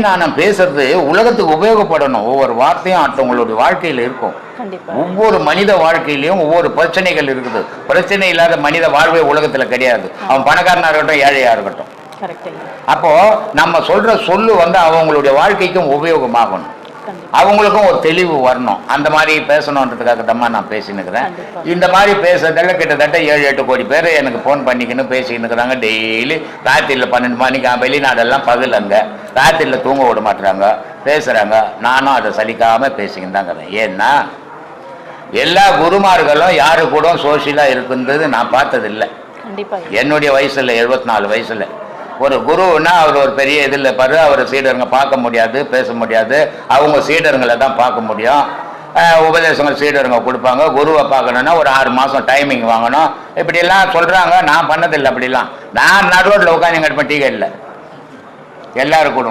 நானும் பேசுறது உலகத்துக்கு உபயோகப்படணும். ஒவ்வொரு வார்த்தையும் அடுத்தவங்களுடைய வாழ்க்கையில் இருக்கும். ஒவ்வொரு மனித வாழ்க்கையிலையும் ஒவ்வொரு பிரச்சனைகள் இருக்குது. பிரச்சனை இல்லாத மனித வாழ்வே உலகத்துல கிடையாது. அவன் பணக்காரனா இருக்கட்டும், ஏழையா இருக்கட்டும். அப்போ நம்ம சொல்ற சொல்லு அவங்களுடைய வாழ்க்கைக்கும் உபயோகமாகணும். அவங்களுக்கும் ஒரு தெளிவு வரணும். அந்த மாதிரி பேசணுன்றதுக்காக தான் நான் பேசினுக்கிறேன். இந்த மாதிரி பேசுறதால கிட்டத்தட்ட 7-8 கோடி பேர் எனக்கு ஃபோன் பண்ணிக்கின்னு பேசிக்கின்னு இருக்கிறாங்க. டெய்லி ராத்திரியில் 12 மணிக்கு வெளிநாடெல்லாம் பகலங்க, ராத்திரியில் தூங்க விட மாட்டுறாங்க, பேசுகிறாங்க. நானும் அதை சலிக்காமல் பேசிக்கின்னு தாங்க. ஏன்னா எல்லா குருமார்களும் யாரு கூட சோசியலாக இருக்குன்றது நான் பார்த்ததில்லை. என்னுடைய வயசில் 74 வயசில் ஒரு குருன்னா அவர் ஒரு பெரிய இதில் பாரு, அவர் சீடருங்க பார்க்க முடியாது, பேச முடியாது. அவங்க சீடருங்களை தான் பார்க்க முடியும். உபதேசங்கள் சீடருங்க கொடுப்பாங்க. குருவை பார்க்கணுன்னா ஒரு 6 மாதம் டைமிங் வாங்கணும். இப்படிலாம் சொல்கிறாங்க. நான் பண்ணதில்லை அப்படிலாம். நான் நடுரோட்டில் உட்காந்து எங்கிட்ட டீ கடையில் எல்லாரும் கூட